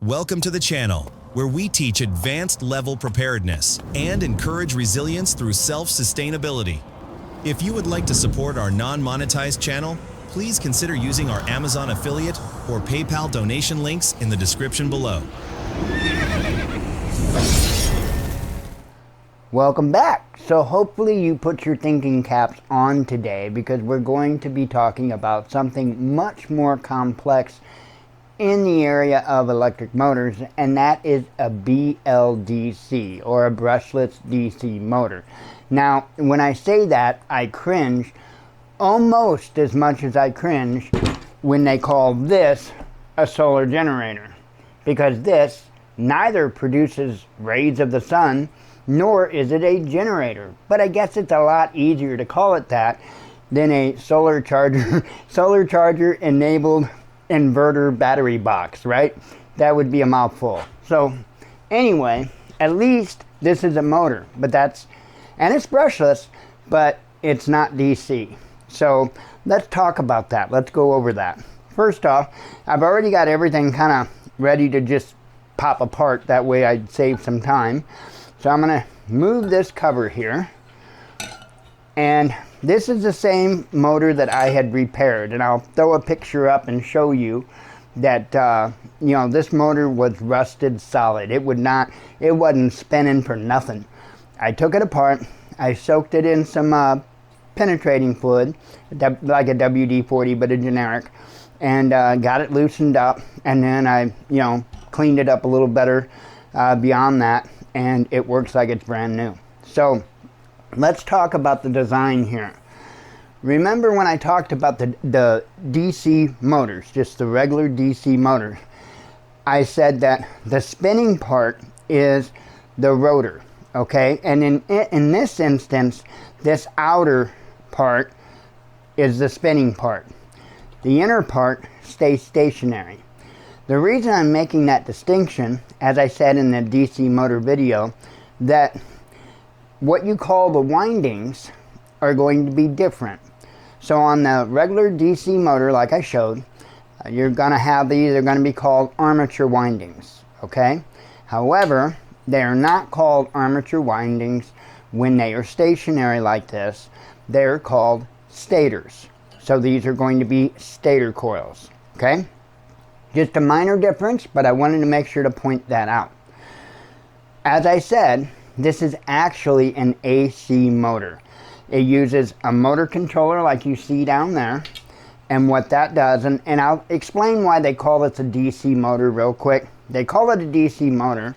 Welcome to the channel, where we teach advanced level preparedness and encourage resilience through self-sustainability. If you would like to support our non-monetized channel, please consider using our Amazon affiliate or PayPal donation links in the description below. Welcome back. So hopefully you put your thinking caps on today, because we're going to be talking about something much more complex in the area of electric motors, and that is a BLDC, or a brushless DC motor. Now, when I say that, I cringe almost as much as I cringe when they call this a solar generator, because this neither produces rays of the sun nor is it a generator. But I guess it's a lot easier to call it that than a solar charger enabled inverter battery box, right? That would be a mouthful. So anyway, at least this is a motor, and it's brushless, but it's not DC. So let's talk about that. Let's go over that. First off, I've already got everything kind of ready to just pop apart. That way I'd save some time. So I'm going to move this cover here. And this is the same motor that I had repaired, and I'll throw a picture up and show you that this motor was rusted solid. It wasn't spinning for nothing. I took it apart, I soaked it in some penetrating fluid, like a WD-40 but a generic, and got it loosened up, and then I cleaned it up a little better beyond that, and it works like it's brand new. So let's talk about the design here. Remember when I talked about the DC motors, just the regular DC motors, I said that the spinning part is the rotor, okay? And in this instance, this outer part is the spinning part. The inner part stays stationary. The reason I'm making that distinction, as I said in the DC motor video, that what you call the windings are going to be different. So on the regular DC motor, like I showed, you're going to have these, they're going to be called armature windings, okay? However, they are not called armature windings when they are stationary like this. They're called stators. So these are going to be stator coils, okay? Just a minor difference, but I wanted to make sure to point that out. As I said, this is actually an AC motor. It uses a motor controller like you see down there, and what that does, and I'll explain why they call this a DC motor real quick. They call it a DC motor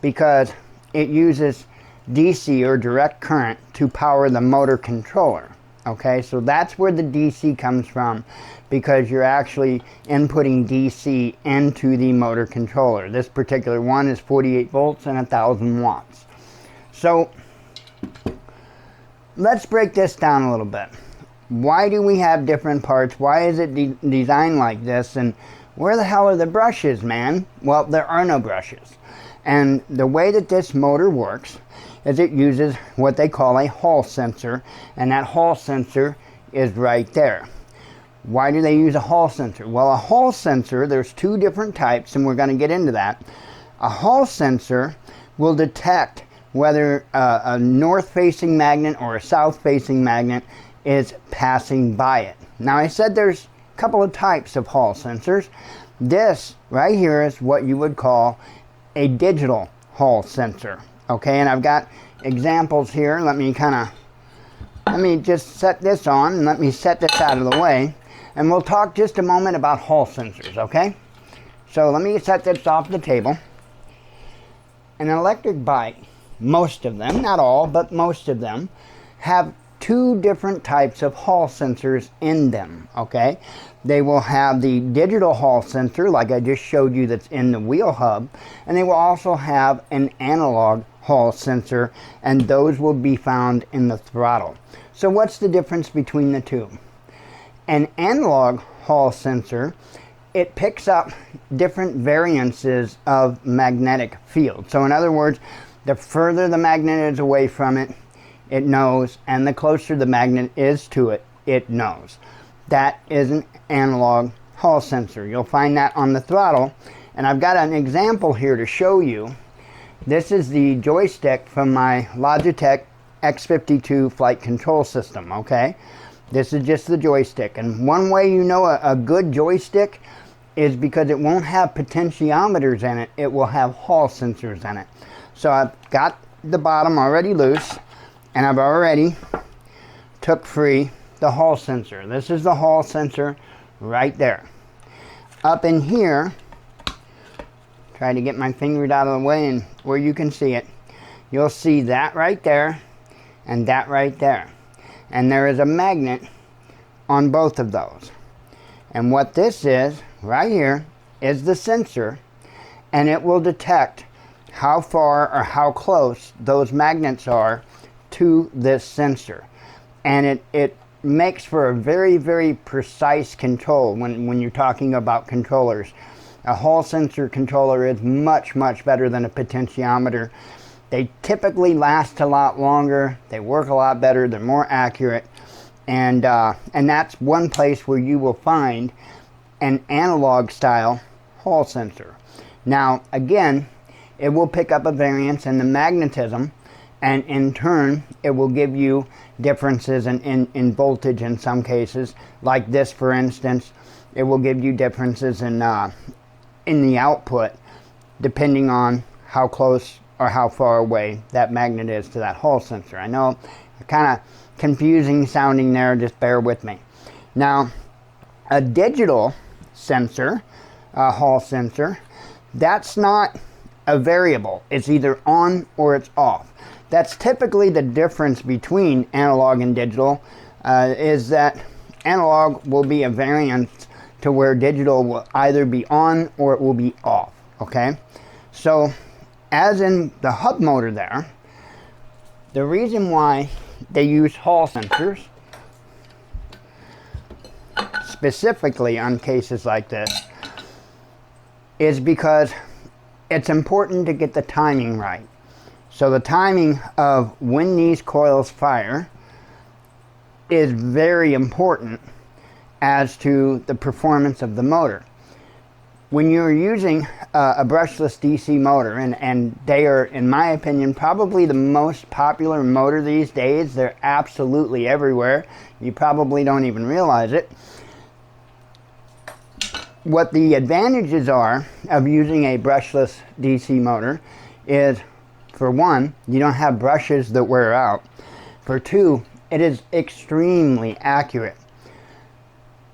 because it uses DC, or direct current, to power the motor controller. Okay, so that's where the DC comes from, because you're actually inputting DC into the motor controller. This particular one is 48 volts and 1000 watts. So let's break this down a little bit. Why do we have different parts? Why is it designed like this? And where the hell are the brushes, man? Well, there are no brushes. And the way that this motor works is it uses what they call a Hall sensor, and that Hall sensor is right there. Why do they use a Hall sensor? Well, a Hall sensor, there's two different types, and we're going to get into that. A Hall sensor will detect whether a north-facing magnet or a south-facing magnet is passing by it. Now, I said there's a couple of types of Hall sensors. This right here is what you would call a digital Hall sensor. Okay, and I've got examples here. Let me just set this on, and let me set this out of the way, and we'll talk just a moment about Hall sensors, okay? So let me set this off the table. An electric bike, most of them, not all, but most of them, have two different types of Hall sensors in them, okay? They will have the digital Hall sensor, like I just showed you, that's in the wheel hub, and they will also have an analog Hall sensor, and those will be found in the throttle. So what's the difference between the two? An analog Hall sensor, it picks up different variances of magnetic field. So in other words, the further the magnet is away from it, it knows, and the closer the magnet is to it, it knows. That is an analog Hall sensor. You'll find that on the throttle, And I've got an example here to show you. This is the joystick from my Logitech X52 flight control system, okay? This is just the joystick. And one way you know a good joystick is because it won't have potentiometers in it. It will have Hall sensors in it. So I've got the bottom already loose, and I've already took free the Hall sensor. This is the Hall sensor right there. Up in here, try to get my fingers out of the way and where you can see it. You'll see that right there and that right there. And there is a magnet on both of those. And what this is, right here, is the sensor, and it will detect how far or how close those magnets are to this sensor. And it makes for a very, very precise control when you're talking about controllers. A Hall sensor controller is much, much better than a potentiometer. They typically last a lot longer, they work a lot better, they're more accurate, and that's one place where you will find an analog style Hall sensor. Now again, it will pick up a variance in the magnetism, and in turn it will give you differences in voltage in some cases. Like this, for instance, it will give you differences in the output depending on how close or how far away that magnet is to that Hall sensor. I know, kind of confusing sounding there, just bear with me. Now, a digital sensor, a Hall sensor, that's not a variable. It's either on or it's off. That's typically the difference between analog and digital, is that analog will be a variance to where digital will either be on or it will be off, okay? So, as in the hub motor there, the reason why they use Hall sensors, specifically on cases like this, is because it's important to get the timing right. So the timing of when these coils fire is very important as to the performance of the motor. When you're using a brushless DC motor, and they are, in my opinion, probably the most popular motor these days. They're absolutely everywhere. You probably don't even realize it. What the advantages are of using a brushless DC motor is, for one, you don't have brushes that wear out. For two, it is extremely accurate.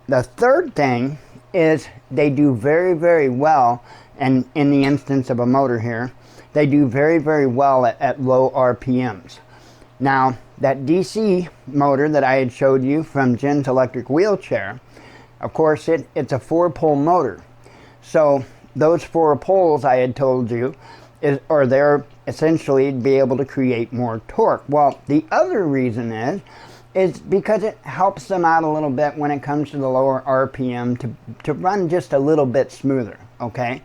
The third thing is they do very, very well, and in the instance of a motor here, they do very, very well at low RPMs. Now, that DC motor that I had showed you from Jen's electric wheelchair, of course, it's a 4-pole motor. So those 4 poles I had told you are there essentially to be able to create more torque. Well, the other reason is because it helps them out a little bit when it comes to the lower RPM to run just a little bit smoother, okay?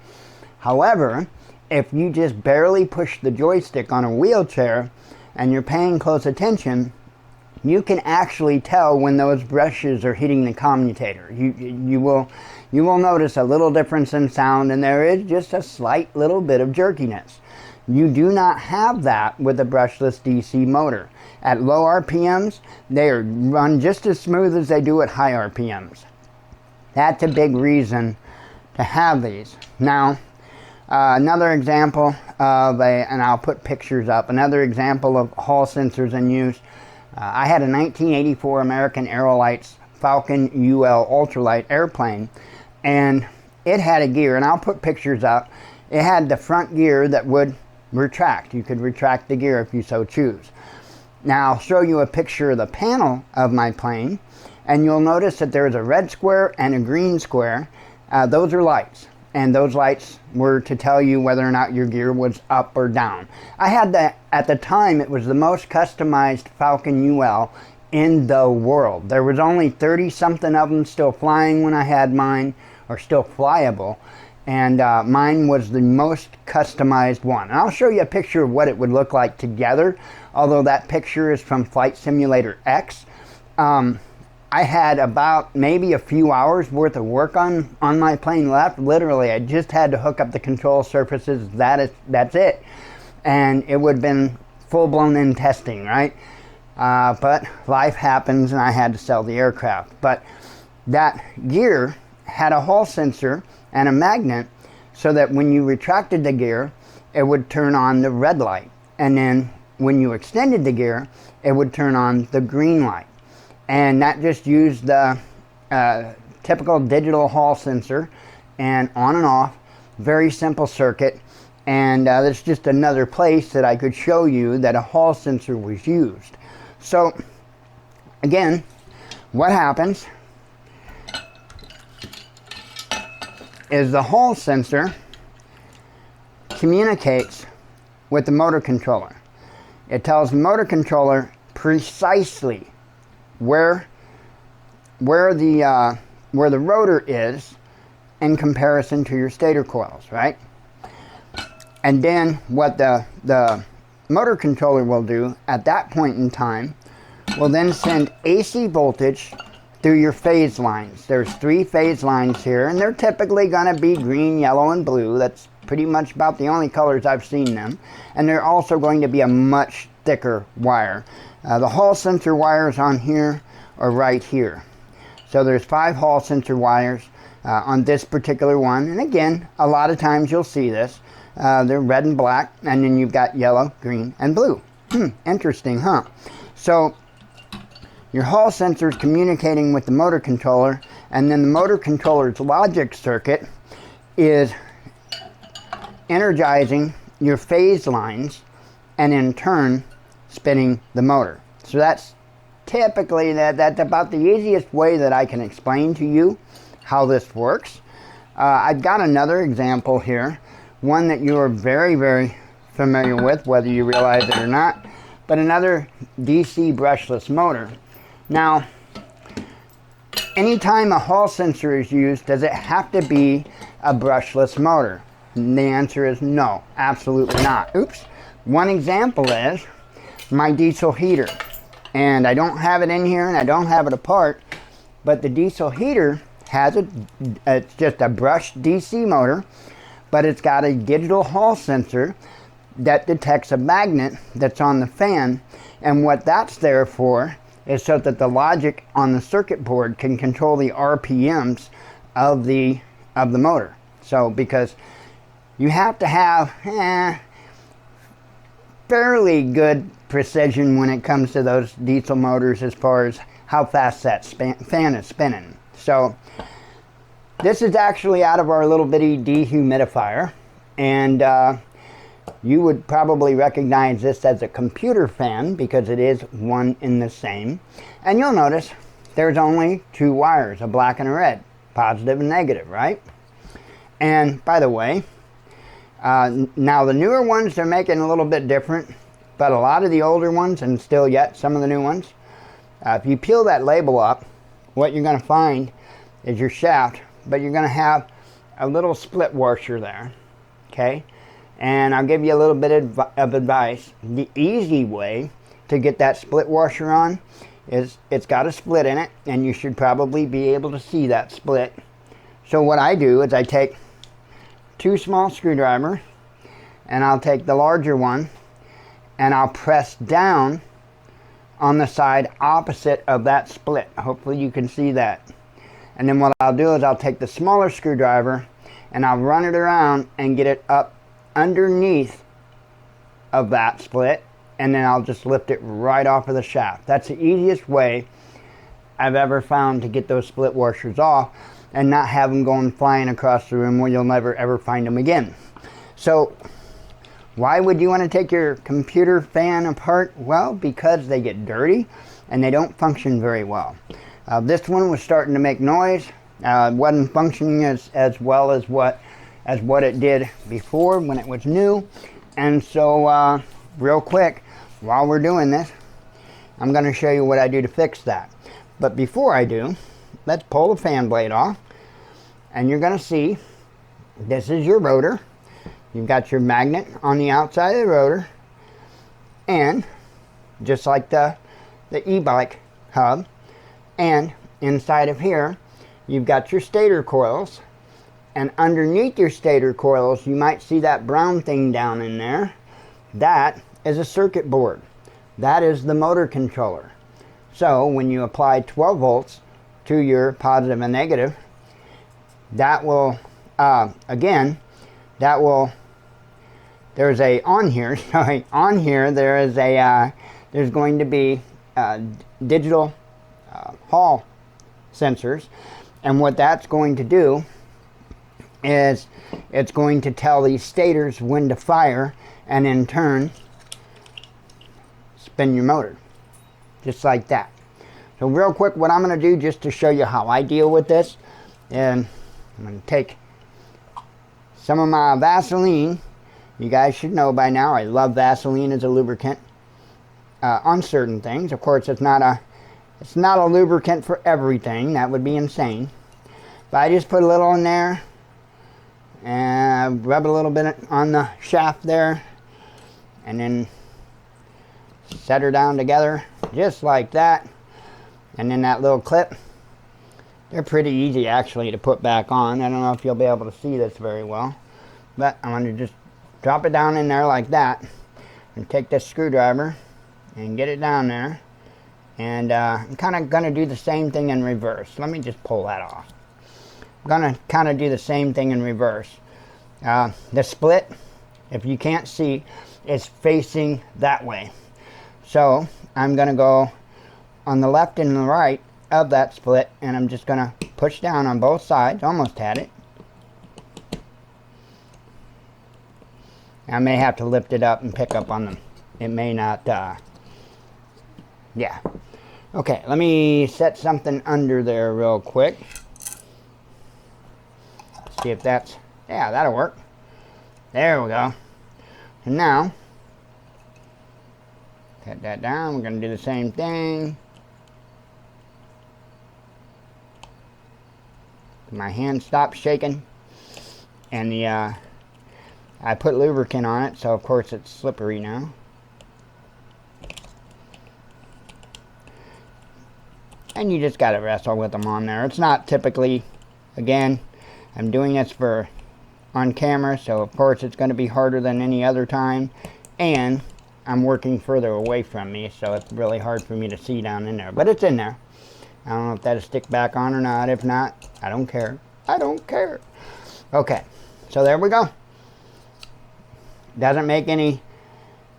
However, if you just barely push the joystick on a wheelchair and you're paying close attention, you can actually tell when those brushes are hitting the commutator. You will notice a little difference in sound, and there is just a slight little bit of jerkiness. You do not have that with a brushless DC motor. At low RPMs, they run just as smooth as they do at high RPMs. That's a big reason to have these. Now, another example of and I'll put pictures up, another example of Hall sensors in use. I had a 1984 American Aerolites Falcon UL ultralight airplane, and it had a gear, and I'll put pictures up. It had the front gear that would retract. You could retract the gear if you so choose. Now I'll show you a picture of the panel of my plane, and you'll notice that there's a red square and a green square. Those are lights, and those lights were to tell you whether or not your gear was up or down. I had that at the time. It was the most customized Falcon UL in the world. There was only 30 something of them still flying when I had mine, or still flyable, and mine was the most customized one. And I'll show you a picture of what it would look like together, although that picture is from Flight Simulator X. I had about maybe a few hours worth of work on my plane left. Literally, I just had to hook up the control surfaces. That's it. And it would have been full-blown in testing, right? But life happens and I had to sell the aircraft. But that gear had a hall sensor and a magnet so that when you retracted the gear, it would turn on the red light. And then when you extended the gear, it would turn on the green light. And that just used the typical digital hall sensor and on and off, very simple circuit. And there's just another place that I could show you that a hall sensor was used. So again, what happens is the hall sensor communicates with the motor controller. It tells the motor controller precisely where the rotor is in comparison to your stator coils, right? And then what the motor controller will do at that point in time will then send AC voltage through your phase lines. There's 3 phase lines here, and they're typically going to be green, yellow, and blue. That's pretty much about the only colors I've seen them. And they're also going to be a much thicker wire. The hall sensor wires on here are right here. So there's 5 hall sensor wires on this particular one. And again, a lot of times you'll see this. They're red and black, and then you've got yellow, green, and blue. Interesting, huh? So your hall sensor is communicating with the motor controller, and then the motor controller's logic circuit is energizing your phase lines and in turn spinning the motor. So that's typically, that's about the easiest way that I can explain to you how this works. I've got another example here, one that you are very, very familiar with, whether you realize it or not, but another DC brushless motor. Now, anytime a hall sensor is used, does it have to be a brushless motor? And the answer is no, absolutely not. Oops. One example is my diesel heater. And I don't have it in here and I don't have it apart, but the diesel heater has it's just a brushed DC motor, but it's got a digital hall sensor that detects a magnet that's on the fan. And what that's there for is so that the logic on the circuit board can control the RPMs of the motor. So because you have to have fairly good precision when it comes to those diesel motors as far as how fast that fan is spinning. So this is actually out of our little bitty dehumidifier, and you would probably recognize this as a computer fan because it is one in the same. And you'll notice there's only 2 wires, a black and a red, positive and negative, right? And by the way, now the newer ones they're making a little bit different, but a lot of the older ones, and still yet some of the new ones, if you peel that label up, what you're going to find is your shaft, but you're going to have a little split washer there, okay? And I'll give you a little bit of advice. The easy way to get that split washer on is it's got a split in it, and you should probably be able to see that split. So what I do is I take 2 small screwdrivers, and I'll take the larger one, and I'll press down on the side opposite of that split. Hopefully you can see that. And then what I'll do is I'll take the smaller screwdriver, and I'll run it around and get it up underneath of that split, and then I'll just lift it right off of the shaft. That's the easiest way I've ever found to get those split washers off and not have them going flying across the room where you'll never ever find them again. So why would you want to take your computer fan apart? Well, because they get dirty and they don't function very well. This one was starting to make noise. It wasn't functioning as well as what it did before when it was new. And so real quick, while we're doing this, I'm going to show you what I do to fix that. But before I do, let's pull the fan blade off, and you're going to see this is your rotor. You've got your magnet on the outside of the rotor, and just like the e-bike hub, And inside of here, you've got your stator coils. And underneath your stator coils, you might see that brown thing down in there. That is a circuit board. That is the motor controller. So when you apply 12 volts to your positive and negative, that will, again, that will, there's a, on here, sorry, on here there is a, there's going to be digital Hall sensors. And what that's going to do is it's going to tell these stators when to fire, and in turn spin your motor just like that. So real quick, what I'm going to do just to show you how I deal with this, and I'm going to take some of my Vaseline. You guys should know by now I love Vaseline as a lubricant on certain things. Of course, it's not a lubricant for everything. That would be insane. But I just put a little in there and rub a little bit on the shaft there, and then set her down together just like that. And then that little clip, they're pretty easy actually to put back on. I don't know if you'll be able to see this very well, but I'm going to just drop it down in there like that, and take this screwdriver and get it down there. And I'm kind of going to do the same thing in reverse. Let me just pull that off. I'm going to kind of do the same thing in reverse. The split, if you can't see, is facing that way. So I'm going to go on the left and the right of that split, and I'm just going to push down on both sides. Almost had it. I may have to lift it up and pick up on them. It may not, yeah. Okay, let me set something under there real quick. See if that's, yeah, that'll work. There we go. And now, cut that down. We're going to do the same thing. My hand stops shaking. And the, I put lubricant on it, so of course it's slippery now. And you just got to wrestle with them on there. It's not typically, again, I'm doing this for on camera, so of course it's going to be harder than any other time. And I'm working further away from me, so it's really hard for me to see down in there. But it's in there. I don't know if that'll stick back on or not. If not, I don't care. I don't care. Okay, so there we go. Doesn't make any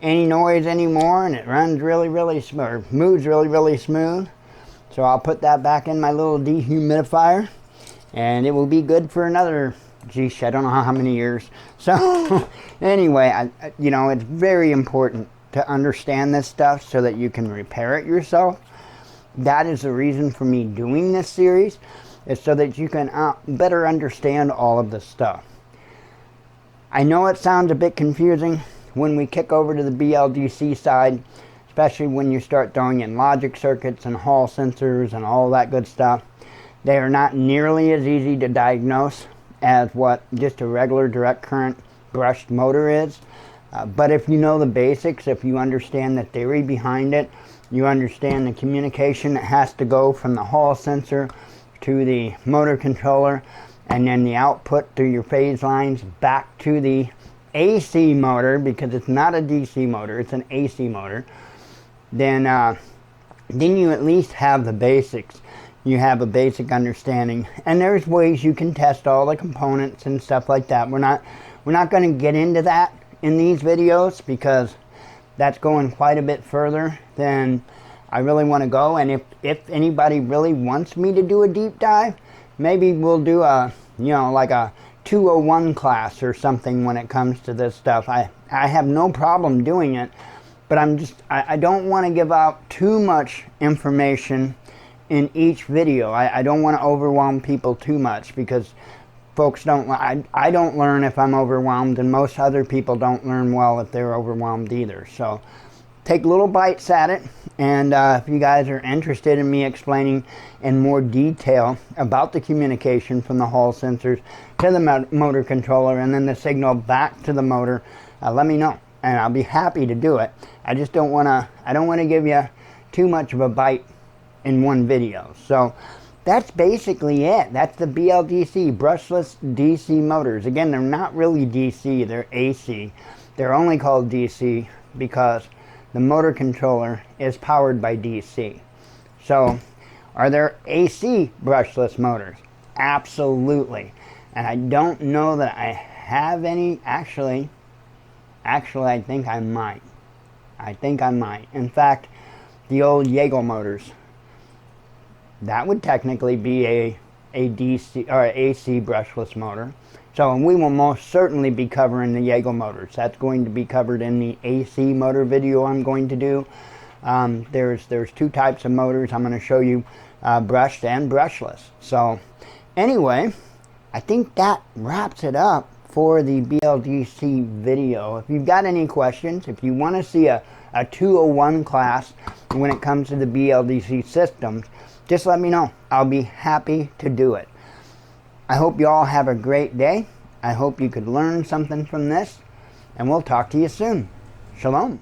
noise anymore, and it runs really smooth, moves really smooth. So I'll put that back in my little dehumidifier, and it will be good for another, geez, I don't know how many years. So anyway, you know, it's very important to understand this stuff so that you can repair it yourself. That is the reason for me doing this series, is so that you can better understand all of this stuff. I know it sounds a bit confusing when we kick over to the BLDC side, especially when you start throwing in logic circuits and Hall sensors and all that good stuff. They are not nearly as easy to diagnose as what just a regular direct current brushed motor is. But if you know the basics, if you understand the theory behind it, you understand the communication that has to go from the Hall sensor to the motor controller, and then the output through your phase lines back to the AC motor, because it's not a DC motor, it's an AC motor, then you at least have the basics. You have a basic understanding, and there's ways you can test all the components and stuff like that. We're not going to get into that in these videos, because that's going quite a bit further than I really want to go. And if anybody really wants me to do a deep dive, maybe we'll do a, you know, like a 201 class or something when it comes to this stuff. I have no problem doing it, but I don't want to give out too much information in each video. I don't want to overwhelm people too much, because folks don't, I don't learn if I'm overwhelmed, and most other people don't learn well if they're overwhelmed either. So take little bites at it, and if you guys are interested in me explaining in more detail about the communication from the Hall sensors to the motor controller and then the signal back to the motor, let me know, and I'll be happy to do it. I just don't want to, I don't want to give you too much of a bite in one video. So that's basically it. That's the BLDC, brushless DC motors. Again, they're not really DC, they're AC. They're only called DC because the motor controller is powered by DC. So, are there AC brushless motors? Absolutely. And I don't know that I have any. Actually, I think I might. In fact, the old Jaeger motors, that would technically be a DC or AC brushless motor. So we will most certainly be covering the Jaeger motors. That's going to be covered in the AC motor video I'm going to do. There's two types of motors. I'm going to show you brushed and brushless. So anyway, I think that wraps it up for the BLDC video. If you've got any questions, if you want to see a 201 class when it comes to the BLDC systems, just let me know. I'll be happy to do it. I hope you all have a great day. I hope you could learn something from this, and we'll talk to you soon. Shalom.